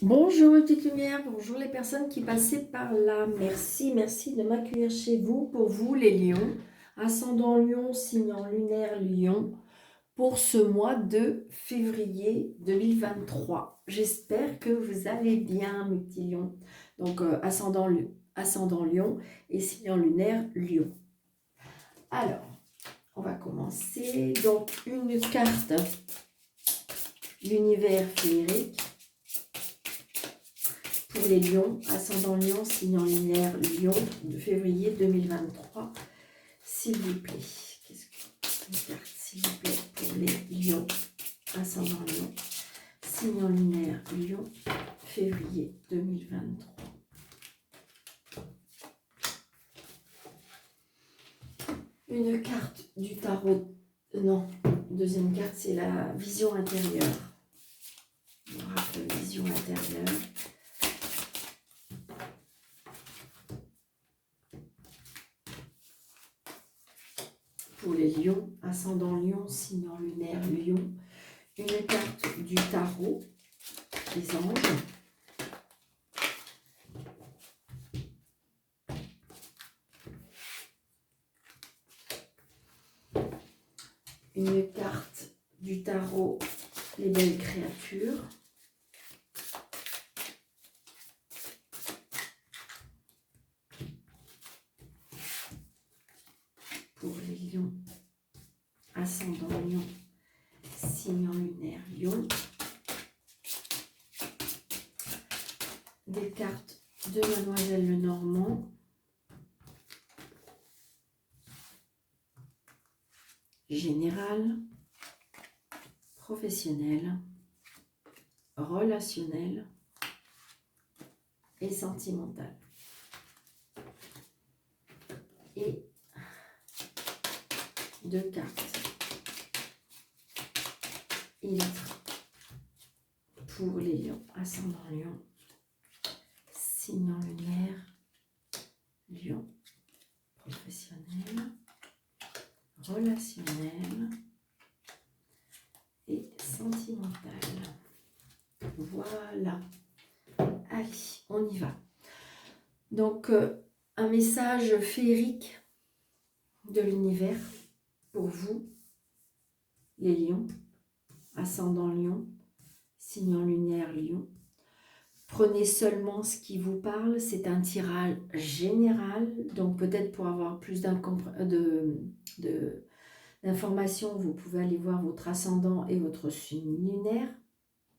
Bonjour mes petites lumières, bonjour les personnes qui passaient par là. Merci, merci de m'accueillir chez vous. Pour vous les lions, ascendant lion, signe lunaire lion, pour ce mois de février 2023. J'espère que vous allez bien mes petits lions. Donc ascendant lion et signe lunaire lion. Alors, on va commencer. Donc une carte, l'univers féerique. Pour les lions, ascendant lion, signe en lunaire lion, de février 2023. S'il vous plaît, qu'est-ce que une carte, s'il vous plaît, pour les lions, ascendant lion, signe en lunaire lion, février 2023. Une carte du tarot, non, deuxième carte, c'est la vision intérieure. On rappelle vision intérieure. Pour les lions, ascendant lion, signe en lunaire lion, une carte du tarot, les anges. Une carte du tarot, les belles créatures. Pour les lions, ascendant lion, signe en lunaire lion. Des cartes de Mademoiselle Lenormand. Général, professionnel, relationnel et sentimental. Et deux cartes illustrées pour les lions, ascendant lion, signe en lunaire, lion, professionnel, relationnel et sentimental. Voilà. Allez, on y va. Donc, un message féerique de l'univers pour vous, les lions, ascendant lion, signe en lunaire lion. Prenez seulement ce qui vous parle, c'est un tirage général, donc peut-être pour avoir plus d'informations, vous pouvez aller voir votre ascendant et votre signe lunaire.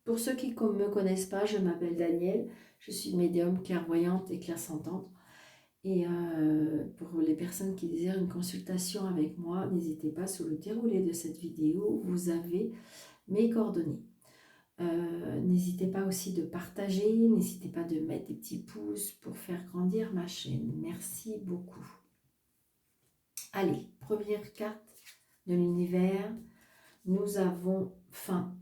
Pour ceux qui ne me connaissent pas, je m'appelle Danielle, je suis médium, clairvoyante et clairsentante. Et pour les personnes qui désirent une consultation avec moi, n'hésitez pas, sous le déroulé de cette vidéo, vous avez mes coordonnées. N'hésitez pas aussi de partager, n'hésitez pas de mettre des petits pouces pour faire grandir ma chaîne. Merci beaucoup. Allez, première carte de l'univers, nous avons fin.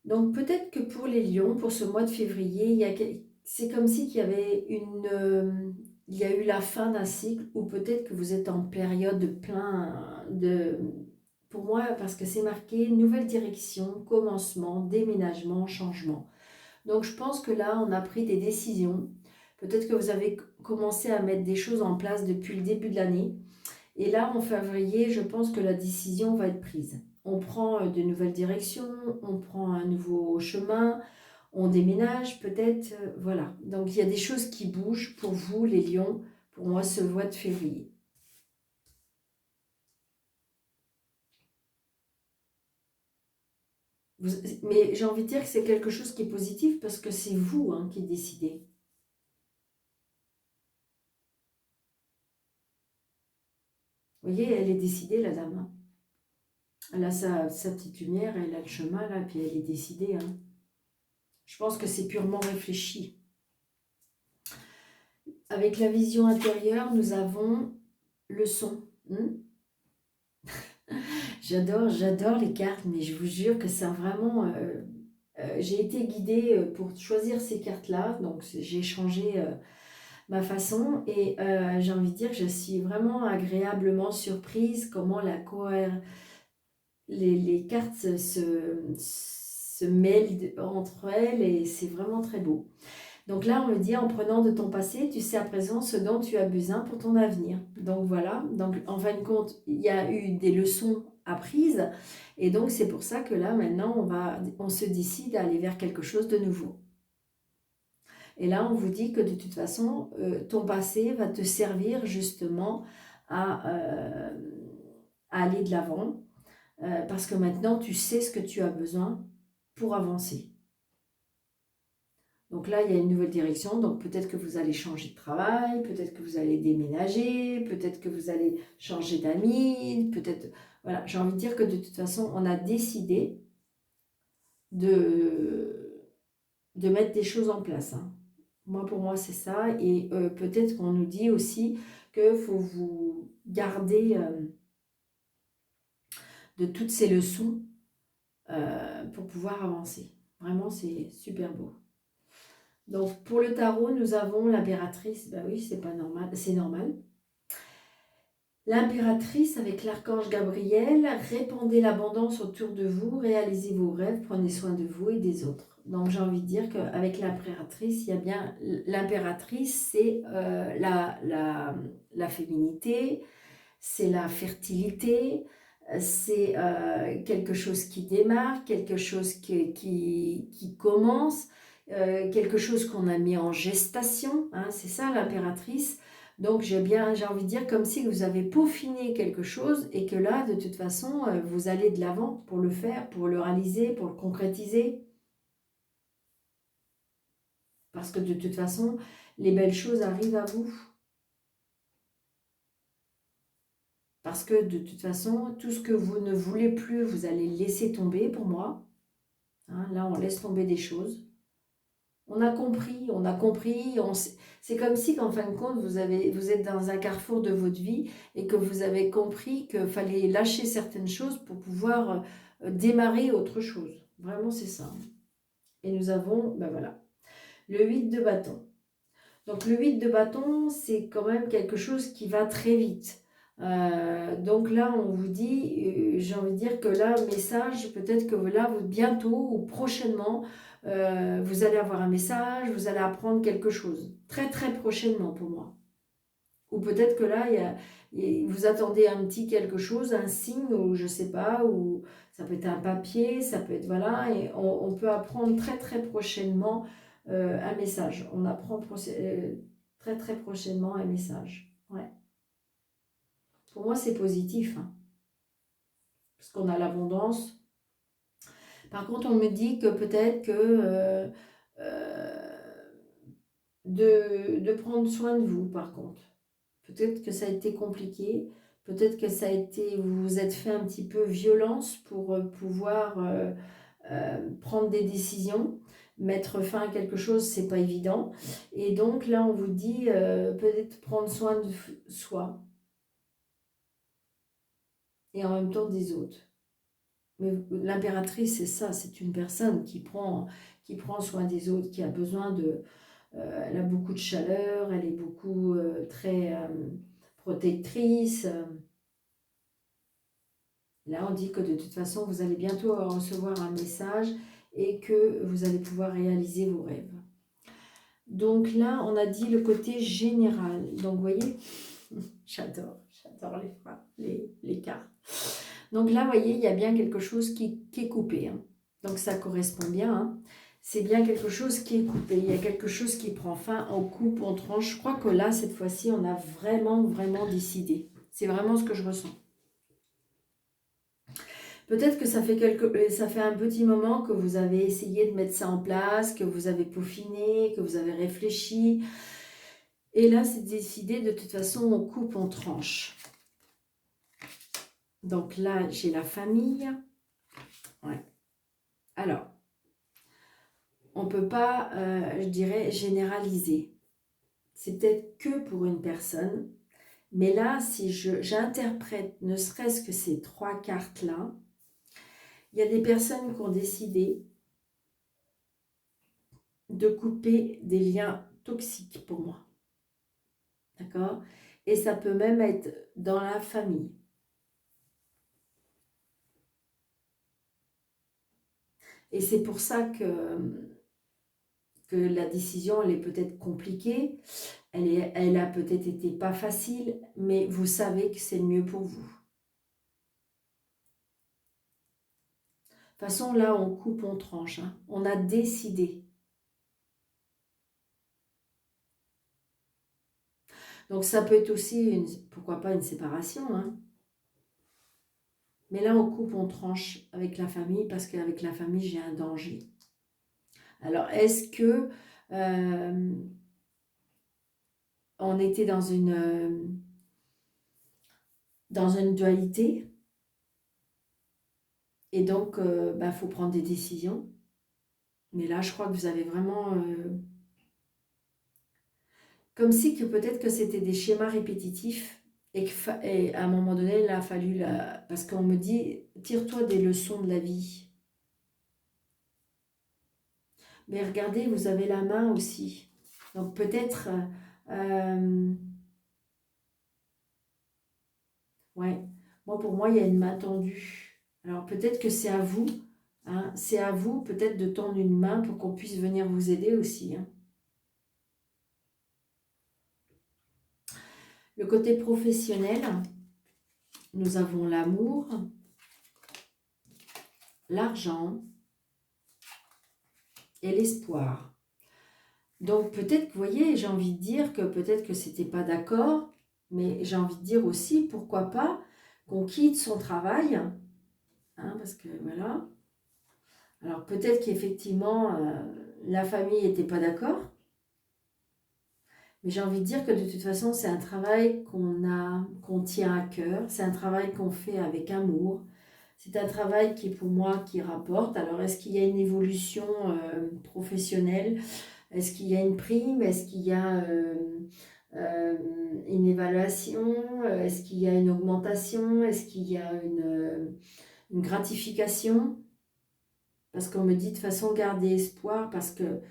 Donc peut-être que pour les lions, pour ce mois de février, c'est comme si il y avait il y a eu la fin d'un cycle, ou peut-être que vous êtes en période de pour moi, parce que c'est marqué nouvelle direction, commencement, déménagement, changement. Donc je pense que là, on a pris des décisions. Peut-être que vous avez commencé à mettre des choses en place depuis le début de l'année. Et là, en février, je pense que la décision va être prise. On prend de nouvelles directions, on prend un nouveau chemin, on déménage peut-être, voilà. Donc il y a des choses qui bougent pour vous, les lions, pour moi, ce mois de février. Mais j'ai envie de dire que c'est quelque chose qui est positif parce que c'est vous qui décidez. Vous voyez, elle est décidée, la dame. Elle a sa petite lumière, elle a le chemin là, puis elle est décidée. Je pense que c'est purement réfléchi. Avec la vision intérieure, nous avons le son. J'adore les cartes, mais je vous jure que c'est vraiment... j'ai été guidée pour choisir ces cartes-là, donc j'ai changé ma façon, et j'ai envie de dire que je suis vraiment agréablement surprise comment les cartes se mêlent entre elles et c'est vraiment très beau. Donc là, on me dit, en prenant de ton passé, tu sais à présent ce dont tu as besoin pour ton avenir. Donc voilà, donc en fin de compte, il y a eu des leçons apprises. Et donc c'est pour ça que là, maintenant, on se décide à aller vers quelque chose de nouveau. Et là, on vous dit que de toute façon, ton passé va te servir justement à aller de l'avant. Parce que maintenant, tu sais ce que tu as besoin pour avancer. Donc là, il y a une nouvelle direction, donc peut-être que vous allez changer de travail, peut-être que vous allez déménager, peut-être que vous allez changer d'amis, peut-être... Voilà, j'ai envie de dire que de toute façon, on a décidé de mettre des choses en place. Hein. Moi, pour moi, c'est ça. Et peut-être qu'on nous dit aussi qu'il faut vous garder de toutes ces leçons pour pouvoir avancer. Vraiment, c'est super beau. Donc, pour le tarot, nous avons l'impératrice. Ben oui, c'est pas normal, c'est normal. L'impératrice avec l'archange Gabriel, répandez l'abondance autour de vous, réalisez vos rêves, prenez soin de vous et des autres. Donc, j'ai envie de dire qu'avec l'impératrice, il y a bien... L'impératrice, c'est la féminité, c'est la fertilité, c'est quelque chose qui démarre, quelque chose qui commence, quelque chose qu'on a mis en gestation, hein, c'est ça l'impératrice. Donc j'ai envie de dire comme si vous avez peaufiné quelque chose et que là, de toute façon, vous allez de l'avant pour le faire, pour le réaliser, pour le concrétiser. Parce que de toute façon, les belles choses arrivent à vous. Parce que de toute façon, tout ce que vous ne voulez plus, vous allez laisser tomber pour moi. Hein, là, on laisse tomber des choses. On a compris. C'est comme si qu'en fin de compte, vous êtes dans un carrefour de votre vie et que vous avez compris qu'il fallait lâcher certaines choses pour pouvoir démarrer autre chose. Vraiment, c'est ça. Et nous avons, ben voilà, le 8 de bâton. Donc le 8 de bâton, c'est quand même quelque chose qui va très vite. Donc là, on vous dit, j'ai envie de dire que là, message, peut-être que là, bientôt ou prochainement, vous allez avoir un message, vous allez apprendre quelque chose. Très très prochainement pour moi. Ou peut-être que là, vous attendez un petit quelque chose, un signe, ou je sais pas, ou ça peut être un papier, ça peut être, voilà, et on peut apprendre très très prochainement un message. On apprend très très prochainement un message. Ouais. Pour moi, c'est positif, hein, parce qu'on a l'abondance. Par contre, on me dit que peut-être que de prendre soin de vous, par contre. Peut-être que ça a été compliqué, peut-être que ça a été, vous vous êtes fait un petit peu violence pour pouvoir prendre des décisions, mettre fin à quelque chose, c'est pas évident. Et donc là, on vous dit peut-être prendre soin de soi et en même temps des autres. Mais l'impératrice, c'est ça, c'est une personne qui prend soin des autres, qui a besoin de... elle a beaucoup de chaleur, elle est beaucoup très protectrice. Là, on dit que de toute façon, vous allez bientôt recevoir un message et que vous allez pouvoir réaliser vos rêves. Donc là, on a dit le côté général. Donc, vous voyez, j'adore les cartes. Donc là, vous voyez, il y a bien quelque chose qui est coupé. Hein. Donc ça correspond bien. Hein. C'est bien quelque chose qui est coupé. Il y a quelque chose qui prend fin, on coupe, on tranche. Je crois que là, cette fois-ci, on a vraiment, vraiment décidé. C'est vraiment ce que je ressens. Peut-être que ça fait un petit moment que vous avez essayé de mettre ça en place, que vous avez peaufiné, que vous avez réfléchi. Et là, c'est décidé, de toute façon, on coupe, on tranche. Donc là, j'ai la famille. Ouais. Alors, on ne peut pas, je dirais, généraliser. C'est peut-être que pour une personne. Mais là, si j'interprète ne serait-ce que ces 3 cartes-là, il y a des personnes qui ont décidé de couper des liens toxiques pour moi. D'accord? Et ça peut même être dans la famille. Et c'est pour ça que la décision, elle est peut-être compliquée, elle a peut-être été pas facile, mais vous savez que c'est le mieux pour vous. De toute façon, là, on coupe, on tranche. Hein. On a décidé. Donc, ça peut être aussi, pourquoi pas, une séparation. Hein. Mais là, on coupe, on tranche avec la famille parce qu'avec la famille, j'ai un danger. Alors, est-ce que on était dans une dualité et donc, faut prendre des décisions. Mais là, je crois que vous avez vraiment... comme si que peut-être que c'était des schémas répétitifs et qu'à un moment donné, il a fallu... parce qu'on me dit, tire-toi des leçons de la vie. Mais regardez, vous avez la main aussi. Donc peut-être... ouais, pour moi, il y a une main tendue. Alors peut-être que c'est à vous, hein, c'est à vous peut-être de tendre une main pour qu'on puisse venir vous aider aussi. Hein. Le côté professionnel, nous avons l'amour, l'argent et l'espoir. Donc peut-être que, vous voyez, j'ai envie de dire que peut-être que c'était pas d'accord, mais j'ai envie de dire aussi, pourquoi pas, qu'on quitte son travail, hein, parce que voilà. Alors peut-être qu'effectivement, la famille n'était pas d'accord, mais j'ai envie de dire que de toute façon, c'est un travail qu'on tient à cœur, c'est un travail qu'on fait avec amour, c'est un travail qui, pour moi, qui rapporte. Alors, est-ce qu'il y a une évolution professionnelle? Est-ce qu'il y a une prime? Est-ce qu'il y a une évaluation? Est-ce qu'il y a une augmentation? Est-ce qu'il y a une gratification? Parce qu'on me dit de façon garder espoir, parce que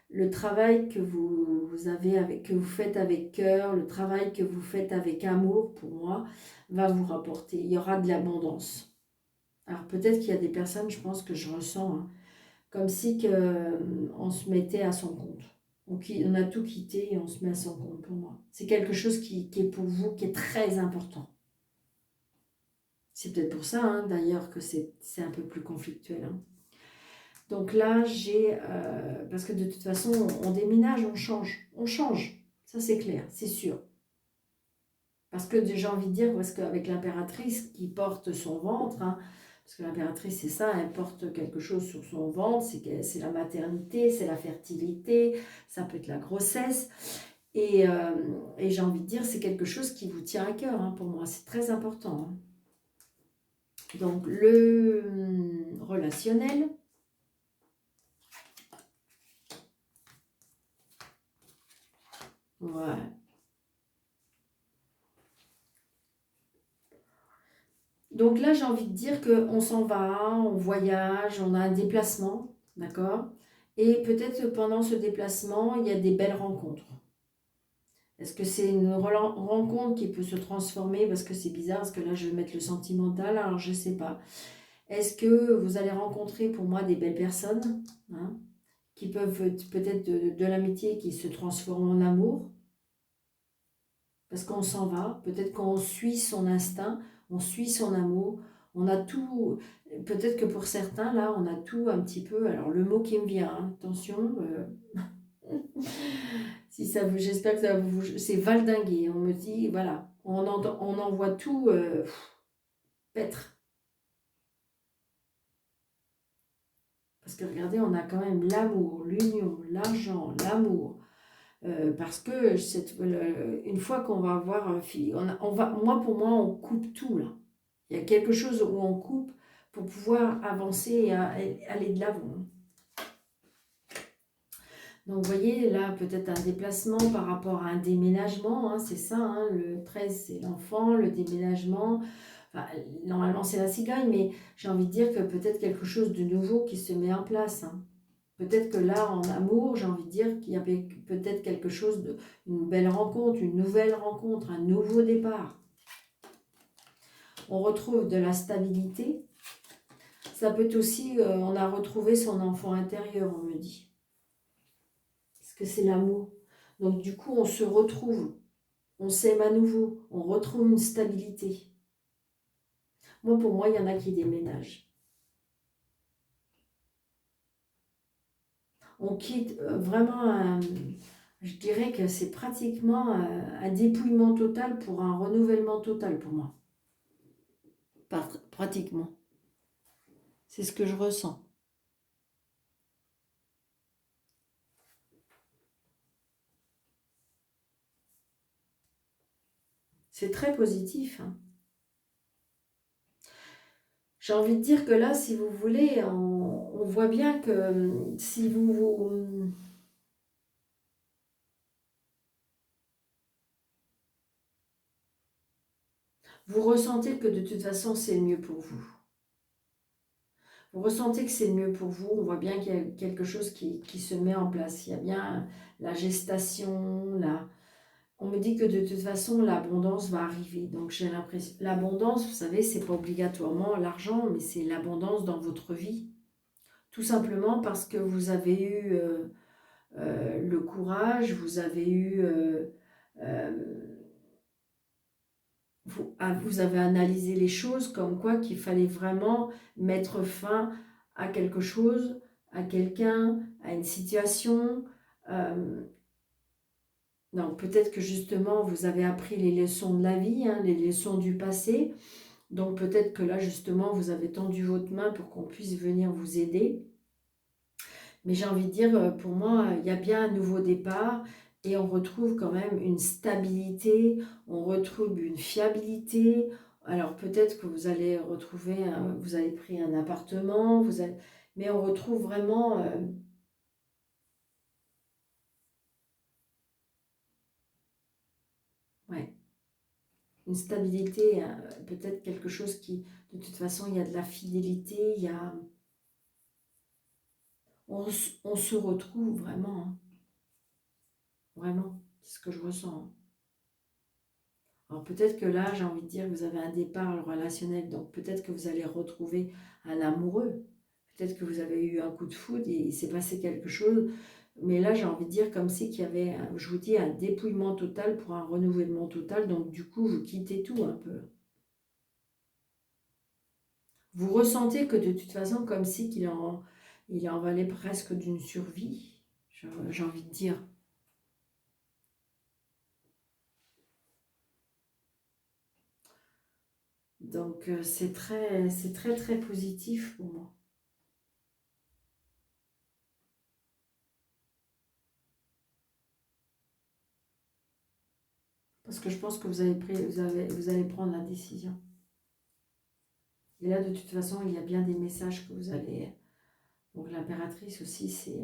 le travail que que vous faites avec cœur, le travail que vous faites avec amour, pour moi, va vous rapporter. Il y aura de l'abondance. Alors peut-être qu'il y a des personnes, je pense que je ressens, hein, comme si on se mettait à son compte. On a tout quitté et on se met à son compte pour moi. C'est quelque chose qui est pour vous, qui est très important. C'est peut-être pour ça, hein, d'ailleurs, que c'est un peu plus conflictuel. Hein. Donc là, parce que de toute façon, on déménage, on change. On change, ça c'est clair, c'est sûr. Parce que j'ai envie de dire, parce qu'avec l'impératrice qui porte son ventre, hein, parce que l'impératrice, c'est ça, elle porte quelque chose sur son ventre, c'est la maternité, c'est la fertilité, ça peut être la grossesse. Et j'ai envie de dire, c'est quelque chose qui vous tient à cœur, hein, pour moi, c'est très important. Hein. Donc, le relationnel. Ouais. Donc là, j'ai envie de dire qu'on s'en va, on voyage, on a un déplacement, d'accord? Et peut-être pendant ce déplacement, il y a des belles rencontres. Est-ce que c'est une rencontre qui peut se transformer? Parce que c'est bizarre, parce que là, je vais mettre le sentimental, alors je ne sais pas. Est-ce que vous allez rencontrer pour moi des belles personnes, hein, qui peuvent peut-être de l'amitié qui se transforme en amour? Parce qu'on s'en va, peut-être qu'on suit son instinct, on suit son amour, on a tout, peut-être que pour certains, là, on a tout un petit peu, alors le mot qui me vient, hein, attention, si ça vous, j'espère que ça vous, c'est valdinguer, on me dit, voilà, on en voit tout paître. Parce que regardez, on a quand même l'amour, l'union, l'argent, l'amour. Parce que une fois qu'on va avoir un fil, pour moi, on coupe tout là. Il y a quelque chose où on coupe pour pouvoir avancer et aller de l'avant. Donc, vous voyez, là, peut-être un déplacement par rapport à un déménagement, hein, c'est ça, hein, le 13, c'est l'enfant, le déménagement. Enfin, normalement, c'est la cigogne, mais j'ai envie de dire que peut-être quelque chose de nouveau qui se met en place. Hein. Peut-être que là, en amour, j'ai envie de dire qu'il y avait peut-être quelque chose, une belle rencontre, une nouvelle rencontre, un nouveau départ. On retrouve de la stabilité. ça peut être aussi, on a retrouvé son enfant intérieur, on me dit. Parce que c'est l'amour. Donc du coup, on se retrouve, on s'aime à nouveau, on retrouve une stabilité. Moi, pour moi, il y en a qui déménagent. On quitte vraiment je dirais que c'est pratiquement un dépouillement total pour un renouvellement total pour moi. Pratiquement. C'est ce que je ressens. C'est très positif, hein. J'ai envie de dire que là, si vous voulez, on voit bien que si vous ressentez que de toute façon, c'est le mieux pour vous. Vous ressentez que c'est le mieux pour vous. On voit bien qu'il y a quelque chose qui se met en place. Il y a bien la gestation, on me dit que de toute façon, l'abondance va arriver. Donc, j'ai l'impression... L'abondance, vous savez, c'est pas obligatoirement l'argent, mais c'est l'abondance dans votre vie. Tout simplement parce que vous avez eu le courage, vous avez eu... vous avez analysé les choses comme quoi qu'il fallait vraiment mettre fin à quelque chose, à quelqu'un, à une situation. Donc peut-être que justement vous avez appris les leçons de la vie, hein, les leçons du passé. Donc peut-être que là justement vous avez tendu votre main pour qu'on puisse venir vous aider. Mais j'ai envie de dire, pour moi, il y a bien un nouveau départ et on retrouve quand même une stabilité, on retrouve une fiabilité. Alors peut-être que vous allez retrouver, vous avez pris un appartement, mais on retrouve vraiment ouais, une stabilité, peut-être quelque chose qui, de toute façon, il y a de la fidélité, on se retrouve vraiment, hein, vraiment, c'est ce que je ressens, hein. Alors peut-être que là, j'ai envie de dire que vous avez un départ relationnel, donc peut-être que vous allez retrouver un amoureux. Peut-être que vous avez eu un coup de foudre et il s'est passé quelque chose. Mais là, j'ai envie de dire comme si qu'il y avait, je vous dis, un dépouillement total pour un renouvellement total. Donc du coup, vous quittez tout un peu. Vous ressentez que de toute façon, comme si il en valait presque d'une survie, j'ai envie de dire. Donc c'est très, très positif pour moi. Parce que je pense que vous allez prendre la décision. Et là, de toute façon, il y a bien des messages que vous allez... Donc l'impératrice aussi, c'est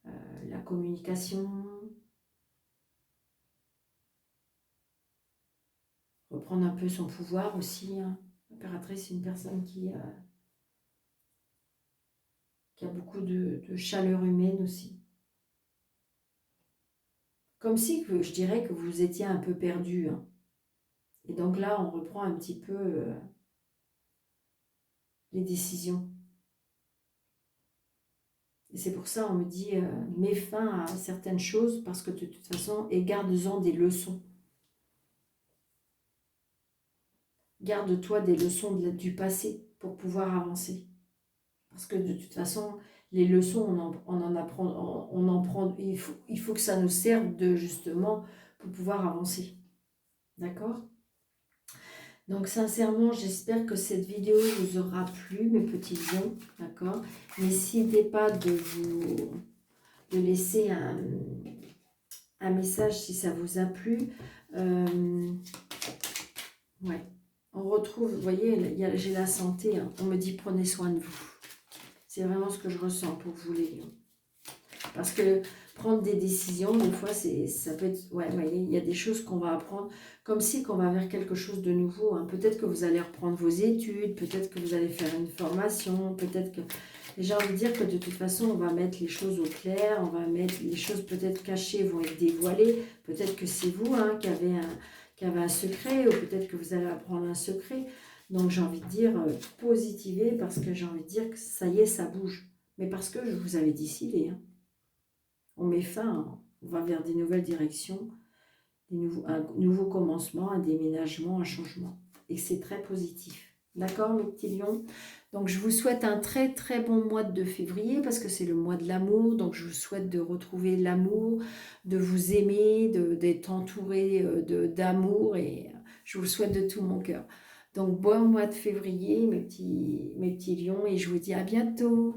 la communication, reprendre un peu son pouvoir aussi, hein. L'impératrice, c'est une personne qui a beaucoup de chaleur humaine aussi. Comme si, je dirais que vous étiez un peu perdu, hein. Et donc là, on reprend un petit peu les décisions. Et c'est pour ça, on me dit, mets fin à certaines choses parce que de toute façon, et garde-en des leçons. Garde-toi des leçons du passé pour pouvoir avancer. Parce que de toute façon, les leçons, on en apprend, on en prend, il faut que ça nous serve de justement pour pouvoir avancer. D'accord? Donc sincèrement, j'espère que cette vidéo vous aura plu, mes petits lions. D'accord? N'hésitez pas de laisser un message si ça vous a plu. Ouais. On retrouve, vous voyez, j'ai la santé, hein. On me dit prenez soin de vous. C'est vraiment ce que je ressens pour vous les lions. Parce que prendre des décisions, des fois, ça peut être... Ouais, vous voyez, il y a des choses qu'on va apprendre, comme si qu'on va vers quelque chose de nouveau, hein. Peut-être que vous allez reprendre vos études, peut-être que vous allez faire une formation, peut-être que... J'ai envie de dire que de toute façon, on va mettre les choses au clair, on va mettre les choses peut-être cachées, vont être dévoilées. Peut-être que c'est vous, hein, qui avez un secret, ou peut-être que vous allez apprendre un secret. Donc j'ai envie de dire positivez parce que j'ai envie de dire que ça y est, ça bouge. Mais parce que je vous avais décidé. Hein. On met fin, hein. On va vers des nouvelles directions, un nouveau commencement, un déménagement, un changement. Et c'est très positif. D'accord, mes petits lions? Donc, je vous souhaite un très, très bon mois de février parce que c'est le mois de l'amour. Donc, je vous souhaite de retrouver l'amour, de vous aimer, d'être entouré d'amour et je vous le souhaite de tout mon cœur. Donc, bon mois de février, mes petits lions, et je vous dis à bientôt.